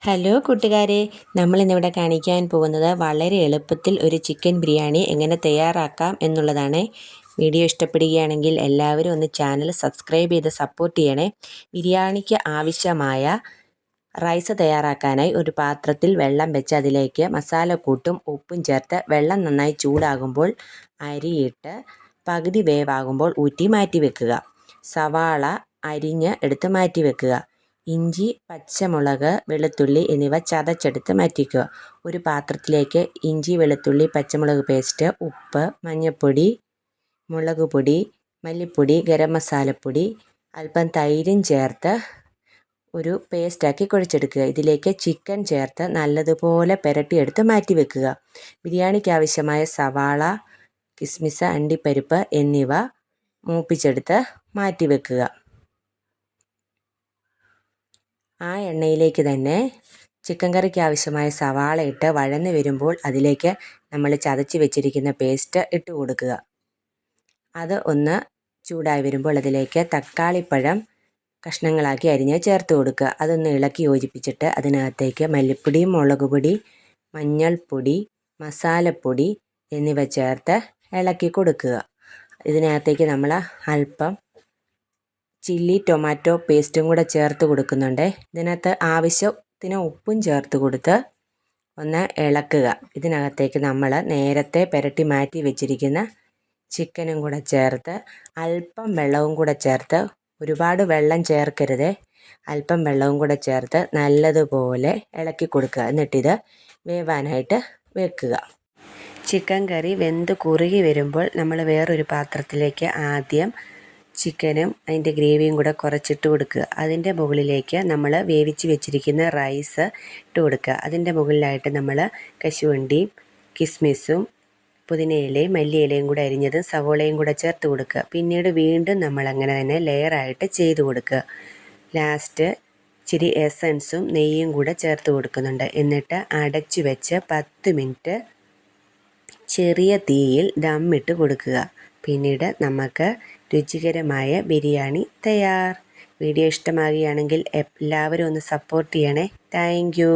Hello കൂട്ടുകാരെ, നമ്മളിന്നിവിടെ കാണിക്കാൻ പോകുന്നത് വളരെ എളുപ്പത്തിൽ ഒരു ചിക്കൻ ബിരിയാണി എങ്ങനെ തയ്യാറാക്കാം എന്നുള്ളതാണ്. വീഡിയോ ഇഷ്ടപ്പെടുകയാണെങ്കിൽ എല്ലാവരും ഒന്ന് ചാനൽ സബ്സ്ക്രൈബ് ചെയ്ത് സപ്പോർട്ട് ചെയ്യണേ. ബിരിയാണിക്ക് ആവശ്യമായ റൈസ് തയ്യാറാക്കാനായി ഒരു പാത്രത്തിൽ വെള്ളം വെച്ച് അതിലേക്ക് മസാലക്കൂട്ടും ഉപ്പും ചേർത്ത് വെള്ളം നന്നായി ചൂടാകുമ്പോൾ അരിയിട്ട് പകുതി വേവാകുമ്പോൾ ഊറ്റി മാറ്റി വെക്കുക. സവാള അരിഞ്ഞ് എടുത്ത് മാറ്റി വെക്കുക. ഇഞ്ചി, പച്ചമുളക്, വെളുത്തുള്ളി എന്നിവ ചതച്ചെടുത്ത് മാറ്റിക്കുക. ഒരു പാത്രത്തിലേക്ക് ഇഞ്ചി, വെളുത്തുള്ളി, പച്ചമുളക് പേസ്റ്റ്, ഉപ്പ്, മഞ്ഞൾപ്പൊടി, മുളക് പൊടി, മല്ലിപ്പൊടി, ഗരം മസാലപ്പൊടി, അല്പം തൈരും ചേർത്ത് ഒരു പേസ്റ്റാക്കി കുഴച്ചെടുക്കുക. ഇതിലേക്ക് ചിക്കൻ ചേർത്ത് നല്ലതുപോലെ പുരട്ടിയെടുത്ത് മാറ്റി വെക്കുക. ബിരിയാണിക്ക് ആവശ്യമായ സവാള, കിസ്മിസ്, അണ്ടിപ്പരിപ്പ് എന്നിവ മൂപ്പിച്ചെടുത്ത് മാറ്റി വെക്കുക. ആ എണ്ണയിലേക്ക് തന്നെ ചിക്കൻ കറിക്ക് ആവശ്യമായ സവാള ഇട്ട് വഴന്ന് വരുമ്പോൾ അതിലേക്ക് നമ്മൾ ചതച്ച് വെച്ചിരിക്കുന്ന പേസ്റ്റ് ഇട്ട് കൊടുക്കുക. അത് ഒന്ന് ചൂടായി വരുമ്പോൾ അതിലേക്ക് തക്കാളിപ്പഴം കഷ്ണങ്ങളാക്കി അരിഞ്ഞ് ചേർത്ത് കൊടുക്കുക. അതൊന്ന് ഇളക്കി യോജിപ്പിച്ചിട്ട് അതിനകത്തേക്ക് മല്ലിപ്പൊടി, മുളക് പൊടി, മഞ്ഞൾപ്പൊടി, മസാലപ്പൊടി എന്നിവ ചേർത്ത് ഇളക്കി കൊടുക്കുക. ഇതിനകത്തേക്ക് നമ്മൾ അല്പം ചില്ലി ടൊമാറ്റോ പേസ്റ്റും കൂടെ ചേർത്ത് കൊടുക്കുന്നുണ്ട്. ഇതിനകത്ത് ആവശ്യത്തിന് ഉപ്പും ചേർത്ത് കൊടുത്ത് ഒന്ന് ഇളക്കുക. ഇതിനകത്തേക്ക് നമ്മൾ നേരത്തെ പുരട്ടി മാറ്റി വെച്ചിരിക്കുന്ന ചിക്കനും കൂടെ ചേർത്ത് അല്പം വെള്ളവും കൂടെ ചേർത്ത്, ഒരുപാട് വെള്ളം ചേർക്കരുത്, അല്പം വെള്ളവും കൂടെ ചേർത്ത് നല്ലതുപോലെ ഇളക്കി കൊടുക്കുക. എന്നിട്ടിത് വേവാനായിട്ട് വെക്കുക. ചിക്കൻ കറി വെന്ത് കുറുകി വരുമ്പോൾ നമ്മൾ വേറൊരു പാത്രത്തിലേക്ക് ആദ്യം ചിക്കനും അതിൻ്റെ ഗ്രേവിയും കൂടെ കുറച്ചിട്ട് കൊടുക്കുക. അതിൻ്റെ മുകളിലേക്ക് നമ്മൾ വേവിച്ച് വെച്ചിരിക്കുന്ന റൈസ് ഇട്ട് കൊടുക്കുക. അതിൻ്റെ മുകളിലായിട്ട് നമ്മൾ കശുവണ്ടിയും കിസ്മിസും പുതിനയിലയും മല്ലിയിലയും കൂടെ അരിഞ്ഞതും സവോളയും കൂടെ ചേർത്ത് കൊടുക്കുക. പിന്നീട് വീണ്ടും നമ്മൾ അങ്ങനെ തന്നെ ലെയറായിട്ട് ചെയ്ത് കൊടുക്കുക. ലാസ്റ്റ് ഇച്ചിരി എസൻസും നെയ്യും കൂടെ ചേർത്ത് കൊടുക്കുന്നുണ്ട്. എന്നിട്ട് അടച്ചു വെച്ച് 10 മിനിറ്റ് ചെറിയ തീയിൽ ദമ്മിട്ട് കൊടുക്കുക. പിന്നീട് നമുക്ക് രുചികരമായ ബിരിയാണി തയ്യാർ. വീഡിയോ ഇഷ്ടമാകുകയാണെങ്കിൽ എല്ലാവരും ഒന്ന് സപ്പോർട്ട് ചെയ്യണേ. Thank you.